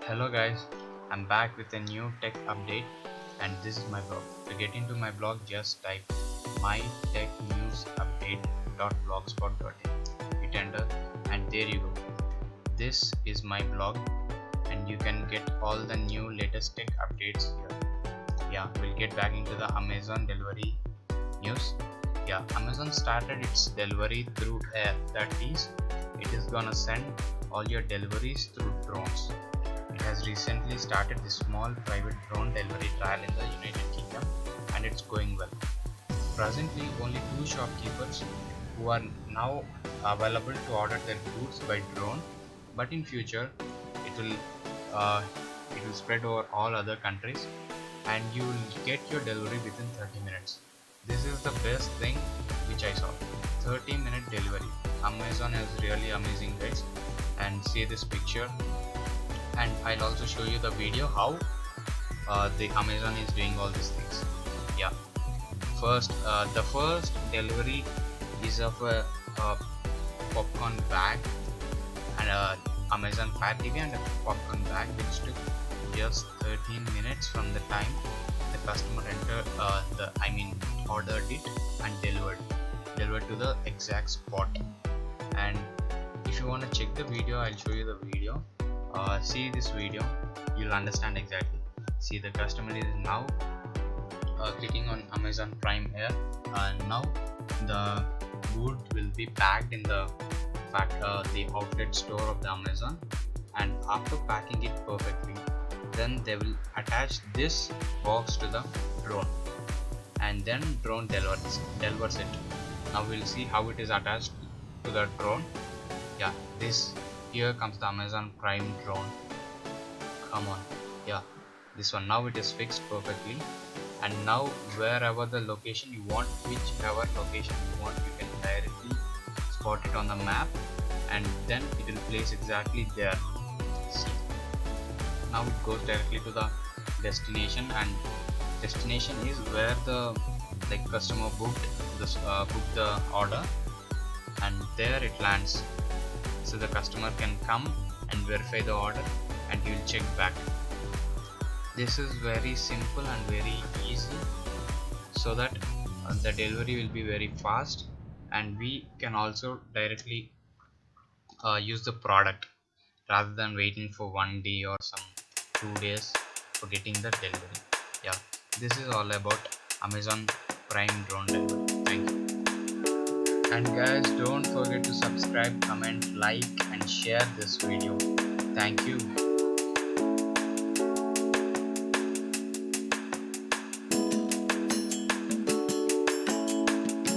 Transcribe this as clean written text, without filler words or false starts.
Hello guys, I'm back with a new tech update and this is my blog. To get into my blog, just type mytechnewsupdate.blogspot.in. Hit enter and there you go. This is my blog and you can get all the new latest tech updates here. Yeah, we'll get back into the Amazon delivery news. Yeah, Amazon started its delivery through air. That is, it is gonna send all your deliveries through drones. It has recently started this small private drone delivery trial in the United Kingdom and it's going well. Presently, only 2 shopkeepers who are now available to order their goods by drone, but in future it will uh, spread over all other countries and you will get your delivery within 30 minutes. This is the best thing which I saw. 30-minute delivery. Amazon is really amazing guys, and see this picture, and I'll also show you the video how the Amazon is doing all these things. Yeah, the first delivery is of a popcorn bag and a Amazon Fire TV and a popcorn bag, which took just 13 minutes from the time the customer ordered it and delivered to the exact spot. And if you want to check the video, I'll show you the video. See this video, you'll understand exactly. See, the customer is now clicking on Amazon Prime Air, and now the good will be packed in the outlet store of the Amazon, and after packing it perfectly, then they will attach this box to the drone and then drone delivers it. Now we'll see how it is attached to the drone. Yeah, here comes the Amazon Prime drone. Come on, yeah, this one. Now it is fixed perfectly, and now wherever the location you want, whichever location you want, you can directly spot it on the map and then it will place exactly there. See, now it goes directly to the destination, and destination is where the customer booked the order, and there it lands. So the customer can come and verify the order and he will check back. This is very simple and very easy, so that the delivery will be very fast, and we can also directly use the product rather than waiting for 1 day or some 2 days for getting the delivery. Yeah, this is all about Amazon Prime drone delivery. Thank you. And guys, don't forget to subscribe, comment, like and share this video. Thank you.